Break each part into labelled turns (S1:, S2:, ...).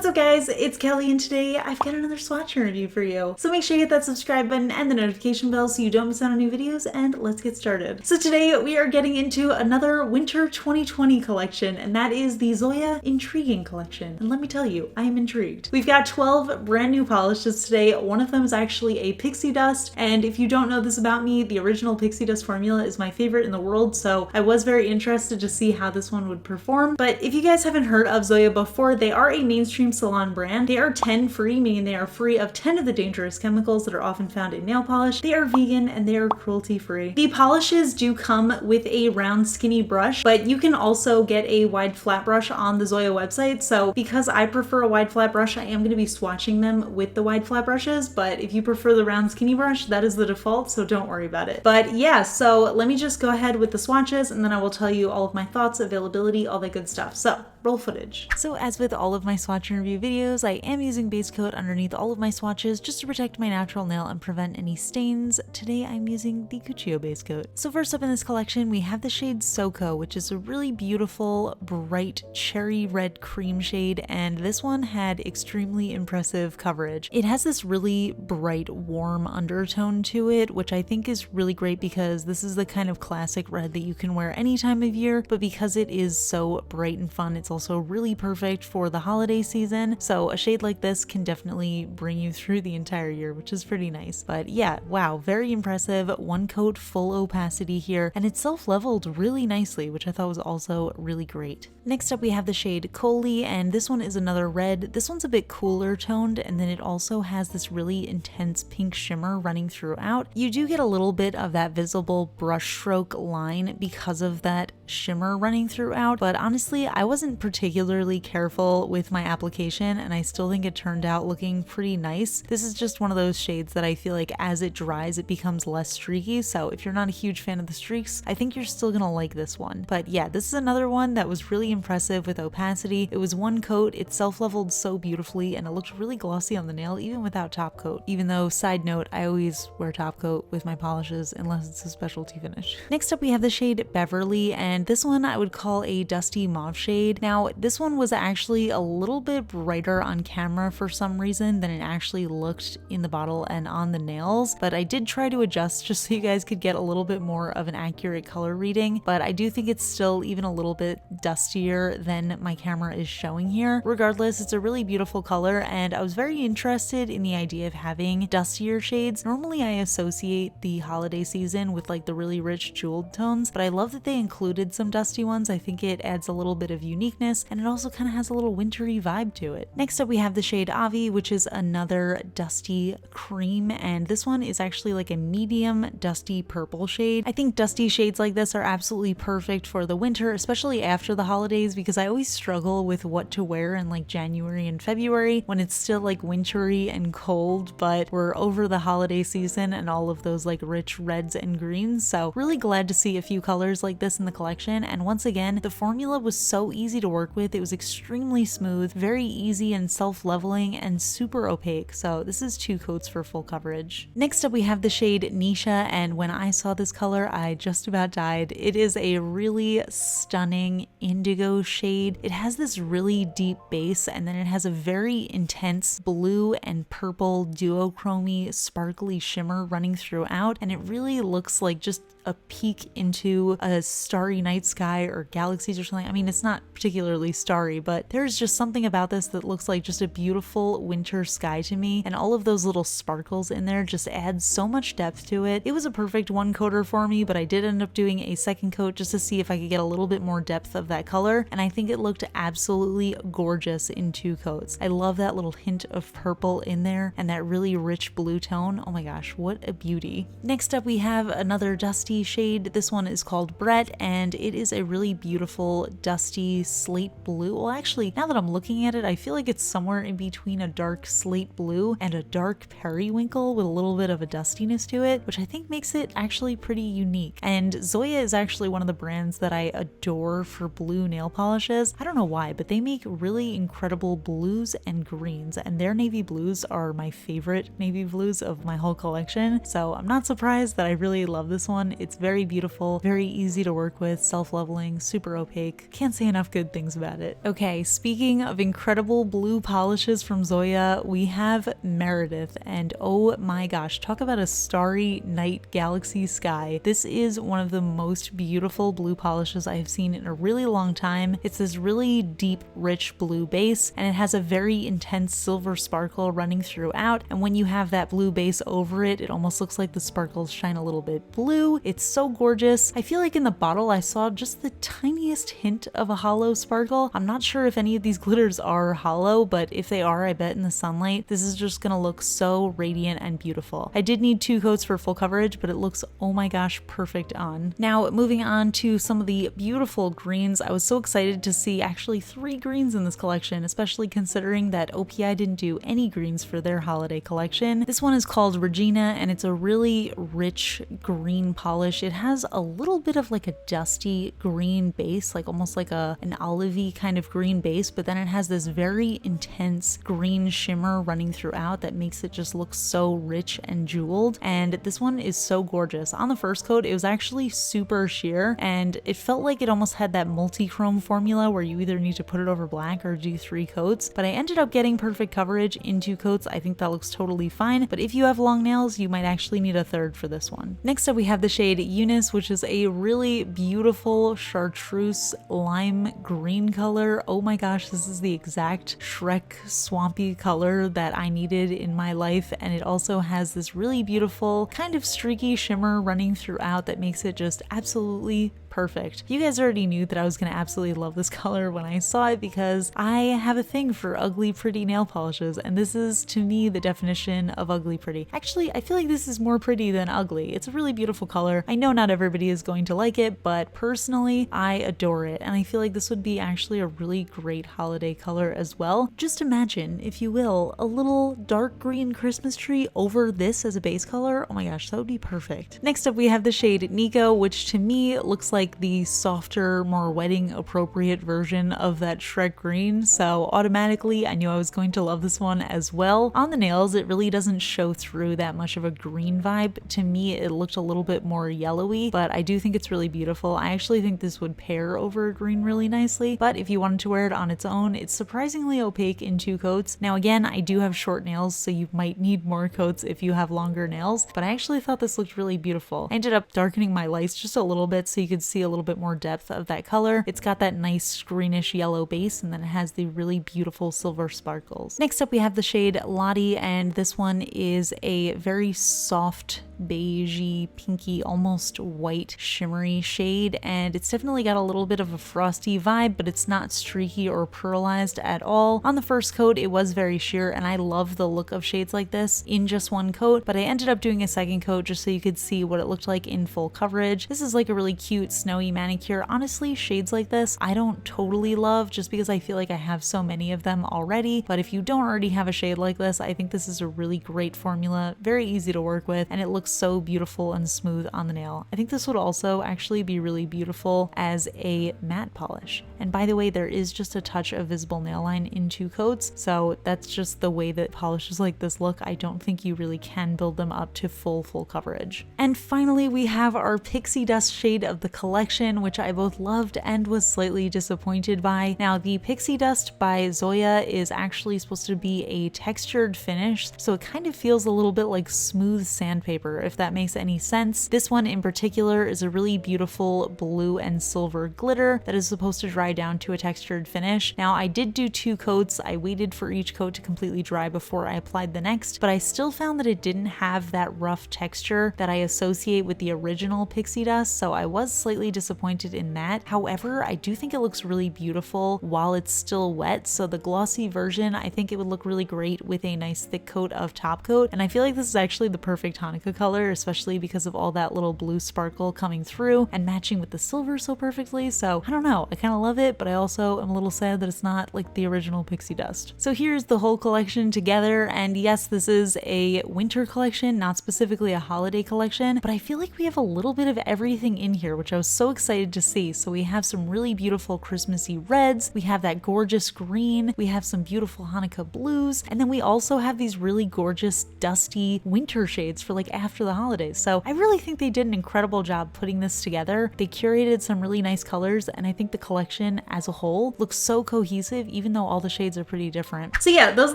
S1: What's up guys, it's Kelly and today I've got another swatch review for you. So make sure you hit that subscribe button and the notification bell so you don't miss out on new videos, and let's get started. So today we are getting into another winter 2020 collection, and that is the Zoya Intriguing collection. And let me tell you, I am intrigued. We've got 12 brand new polishes today. One of them is actually a Pixie Dust, and if you don't know this about me, the original Pixie Dust formula is my favorite in the world, so I was very interested to see how this one would perform. But if you guys haven't heard of Zoya before, they are a mainstream salon brand. They are 10 free, meaning they are free of 10 of the dangerous chemicals that are often found in nail polish. They are vegan and they are cruelty free. The polishes do come with a round skinny brush, but you can also get a wide flat brush on the Zoya website. So because I prefer a wide flat brush, I am going to be swatching them with the wide flat brushes, but if you prefer the round skinny brush, that is the default, so don't worry about it. But yeah, so let me just go ahead with the swatches and then I will tell you all of my thoughts, availability, all that good stuff. So roll footage. So as with all of my swatch and review videos, I am using base coat underneath all of my swatches just to protect my natural nail and prevent any stains. Today I'm using the Cuccio base coat. So first up in this collection we have the shade Soko, which is a really beautiful bright cherry red cream shade, and this one had extremely impressive coverage. It has this really bright warm undertone to it, which I think is really great because this is the kind of classic red that you can wear any time of year, but because it is so bright and fun, it's also really perfect for the holiday season. So a shade like this can definitely bring you through the entire year, which is pretty nice. But yeah, wow, very impressive. One coat full opacity here, and it's self-leveled really nicely, which I thought was also really great. Next up we have the shade KELLI, and this one is another red. This one's a bit cooler toned, and then it also has this really intense pink shimmer running throughout. You do get a little bit of that visible brush stroke line because of that shimmer running throughout, but honestly I wasn't particularly careful with my application and I still think it turned out looking pretty nice. This is just one of those shades that I feel like as it dries it becomes less streaky, so if you're not a huge fan of the streaks, I think you're still gonna like this one. But yeah, this is another one that was really impressive with opacity. It was one coat, it self-leveled so beautifully, and it looked really glossy on the nail even without top coat, even though, side note, I always wear top coat with my polishes unless it's a specialty finish. Next up we have the shade Beverly, and this one I would call a dusty mauve shade. Now this one was actually a little bit brighter on camera for some reason than it actually looked in the bottle and on the nails, but I did try to adjust just so you guys could get a little bit more of an accurate color reading, but I do think it's still even a little bit dustier than my camera is showing here. Regardless, it's a really beautiful color, and I was very interested in the idea of having dustier shades. Normally I associate the holiday season with like the really rich jeweled tones, but I love that they included some dusty ones. I think it adds a little bit of uniqueness, and it also kind of has a little wintry vibe to it. Next up we have the shade Avi, which is another dusty cream, and this one is actually like a medium dusty purple shade. I think dusty shades like this are absolutely perfect for the winter, especially after the holidays, because I always struggle with what to wear in like January and February when it's still like wintry and cold, but we're over the holiday season and all of those like rich reds and greens. So really glad to see a few colors like this in the collection, and once again the formula was so easy to work with. It was extremely smooth, very easy and self-leveling, and super opaque, so this is 2 coats for full coverage. Next up we have the shade Nisha, and when I saw this color I just about died. It is a really stunning indigo shade. It has this really deep base, and then it has a very intense blue and purple duochromy sparkly shimmer running throughout, and it really looks like just a peek into a starry night sky or galaxies or something. I mean, it's not particularly starry, but there's just something about this that looks like just a beautiful winter sky to me, and all of those little sparkles in there just add so much depth to it. It was a perfect one coater for me, but I did end up doing a second coat just to see if I could get a little bit more depth of that color, and I think it looked absolutely gorgeous in 2 coats. I love that little hint of purple in there and that really rich blue tone. Oh my gosh, what a beauty. Next up we have another dusty shade. This one is called Brett, and it is a really beautiful dusty slate blue. Well, actually, now that I'm looking at it, I feel like it's somewhere in between a dark slate blue and a dark periwinkle with a little bit of a dustiness to it, which I think makes it actually pretty unique. And Zoya is actually one of the brands that I adore for blue nail polishes. I don't know why, but they make really incredible blues and greens, and their navy blues are my favorite navy blues of my whole collection. So I'm not surprised that I really love this one. It's very beautiful, very easy to work with, self-leveling, super opaque. Can't say enough good things about it. Okay, speaking of incredible blue polishes from Zoya, we have Meredith, and oh my gosh, talk about a starry night galaxy sky. This is one of the most beautiful blue polishes I have seen in a really long time. It's this really deep, rich blue base, and it has a very intense silver sparkle running throughout, and when you have that blue base over it, it almost looks like the sparkles shine a little bit blue. It's so gorgeous. I feel like in the bottle I saw just the tiniest hint of a hollow sparkle. I'm not sure if any of these glitters are hollow, but if they are, I bet in the sunlight this is just gonna look so radiant and beautiful. I did need 2 coats for full coverage, but it looks, oh my gosh, perfect on. Now moving on to some of the beautiful greens, I was so excited to see actually 3 greens in this collection, especially considering that OPI didn't do any greens for their holiday collection. This one is called Regina, and it's a really rich green polish. It has a little bit of like a dusty green base, like almost like an olivey kind of green base, but then it has this very intense green shimmer running throughout that makes it just look so rich and jeweled. And this one is so gorgeous. On the first coat, it was actually super sheer, and it felt like it almost had that multi-chrome formula where you either need to put it over black or do 3 coats, but I ended up getting perfect coverage in 2 coats. I think that looks totally fine, but if you have long nails, you might actually need a 3rd for this one. Next up, we have the shade Eunice, which is a really beautiful chartreuse lime green color. Oh my gosh, this is the exact Shrek swampy color that I needed in my life, and it also has this really beautiful kind of streaky shimmer running throughout that makes it just absolutely perfect. You guys already knew that I was gonna absolutely love this color when I saw it because I have a thing for ugly pretty nail polishes, and this is to me the definition of ugly pretty. Actually, I feel like this is more pretty than ugly. It's a really beautiful color. I know not everybody is going to like it, but personally I adore it, and I feel like this would be actually a really great holiday color as well. Just imagine, if you will, a little dark green Christmas tree over this as a base color. Oh my gosh, that would be perfect. Next up, we have the shade Nico, which to me looks like the softer, more wedding appropriate version of that Shrek green, so automatically I knew I was going to love this one as well. On the nails, it really doesn't show through that much of a green vibe. To me, it looked a little bit more yellowy, but I do think it's really beautiful. I actually think this would pair over green really nicely, but if you wanted to wear it on its own, it's surprisingly opaque in 2 coats. Now again, I do have short nails, so you might need more coats if you have longer nails, but I actually thought this looked really beautiful. I ended up darkening my lights just a little bit so you could see a little bit more depth of that color. It's got that nice greenish yellow base, and then it has the really beautiful silver sparkles. Next up, we have the shade Lottie, and this one is a very soft beigey, pinky, almost white shimmery shade, and it's definitely got a little bit of a frosty vibe, but it's not streaky or pearlized at all. On the first coat, it was very sheer, and I love the look of shades like this in just 1 coat, but I ended up doing a 2nd coat just so you could see what it looked like in full coverage. This is like a really cute snowy manicure. Honestly, shades like this I don't totally love just because I feel like I have so many of them already, but if you don't already have a shade like this, I think this is a really great formula, very easy to work with, and it looks so beautiful and smooth on the nail. I think this would also actually be really beautiful as a matte polish. And by the way, there is just a touch of visible nail line in 2 coats, so that's just the way that polishes like this look. I don't think you really can build them up to full coverage. And finally, we have our Pixie Dust shade of the collection, which I both loved and was slightly disappointed by. Now, the Pixie Dust by Zoya is actually supposed to be a textured finish, so it kind of feels a little bit like smooth sandpaper, if that makes any sense. This one in particular is a really beautiful blue and silver glitter that is supposed to dry down to a textured finish. Now, I did do 2 coats. I waited for each coat to completely dry before I applied the next, but I still found that it didn't have that rough texture that I associate with the original Pixie Dust, so I was slightly disappointed in that. However, I do think it looks really beautiful while it's still wet, so the glossy version, I think it would look really great with a nice thick coat of top coat, and I feel like this is actually the perfect Hanukkah color, especially because of all that little blue sparkle coming through and matching with the silver so perfectly. So I don't know, I kind of love it, but I also am a little sad that it's not like the original Pixie Dust. So here's the whole collection together, and yes, this is a winter collection, not specifically a holiday collection, but I feel like we have a little bit of everything in here, which I was so excited to see. So we have some really beautiful Christmassy reds, we have that gorgeous green, we have some beautiful Hanukkah blues, and then we also have these really gorgeous dusty winter shades for like after after the holidays. So I really think they did an incredible job putting this together. They curated some really nice colors, and I think the collection as a whole looks so cohesive, even though all the shades are pretty different. So yeah, those are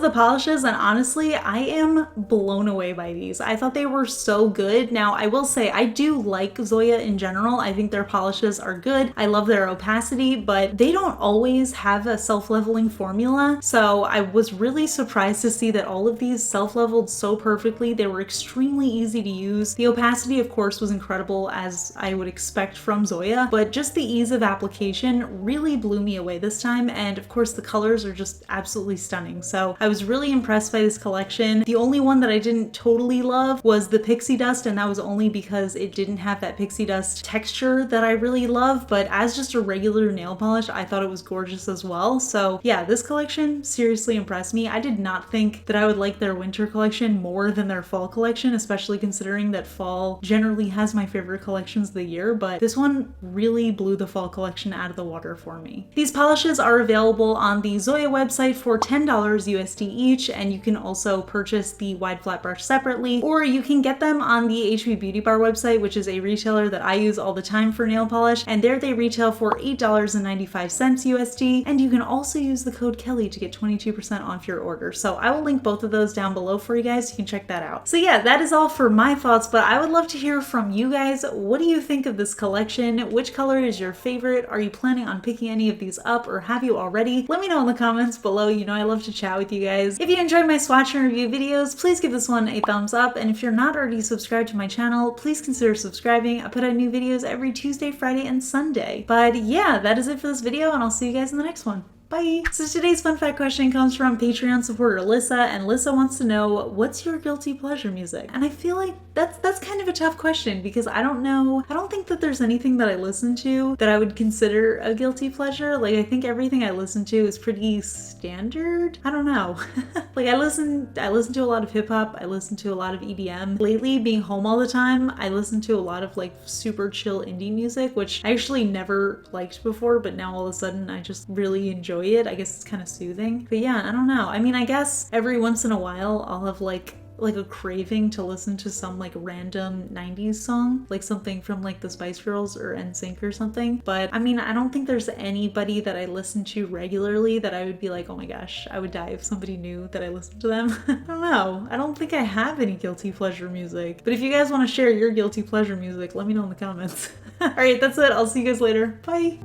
S1: the polishes, and honestly, I am blown away by these. I thought they were so good. Now, I will say, I do like Zoya in general. I think their polishes are good. I love their opacity, but they don't always have a self-leveling formula. So I was really surprised to see that all of these self-leveled so perfectly. They were extremely easy to use. The opacity, of course, was incredible, as I would expect from Zoya, but just the ease of application really blew me away this time. And of course, the colors are just absolutely stunning. So I was really impressed by this collection. The only one that I didn't totally love was the Pixie Dust, and that was only because it didn't have that Pixie Dust texture that I really love, but as just a regular nail polish, I thought it was gorgeous as well. So yeah, this collection seriously impressed me. I did not think that I would like their winter collection more than their fall collection, especially considering that fall generally has my favorite collections of the year, but this one really blew the fall collection out of the water for me. These polishes are available on the Zoya website for $10 USD each, and you can also purchase the wide flat brush separately, or you can get them on the HB Beauty Bar website, which is a retailer that I use all the time for nail polish, and there they retail for $8.95 USD, and you can also use the code KELLI to get 22% off your order. So I will link both of those down below for you guys, so you can check that out. So yeah, that is all for my thoughts, but I would love to hear from you guys. What do you think of this collection? Which color is your favorite? Are you planning on picking any of these up, or have you already? Let me know in the comments below. You know I love to chat with you guys. If you enjoyed my swatch and review videos, please give this one a thumbs up, and if you're not already subscribed to my channel, please consider subscribing. I put out new videos every Tuesday, Friday, and Sunday. But yeah, that is it for this video, and I'll see you guys in the next one. Bye! So today's fun fact question comes from Patreon supporter Lissa, and Lissa wants to know, what's your guilty pleasure music? And I feel like that's kind of a tough question, because I don't know, I don't think that there's anything that I listen to that I would consider a guilty pleasure. Like, I think everything I listen to is pretty standard. I don't know. Like, I listen to a lot of hip hop, I listen to a lot of EDM. Lately, being home all the time, I listen to a lot of like super chill indie music, which I actually never liked before, but now all of a sudden I just really enjoy it. I guess it's kind of soothing. But yeah, I don't know. I mean, I guess every once in a while I'll have like a craving to listen to some like random 90s song, like something from like the Spice Girls or NSYNC or something. But I mean, I don't think there's anybody that I listen to regularly that I would be like, oh my gosh, I would die if somebody knew that I listened to them. I don't know. I don't think I have any guilty pleasure music. But if you guys want to share your guilty pleasure music, let me know in the comments. All right, that's it. I'll see you guys later. Bye.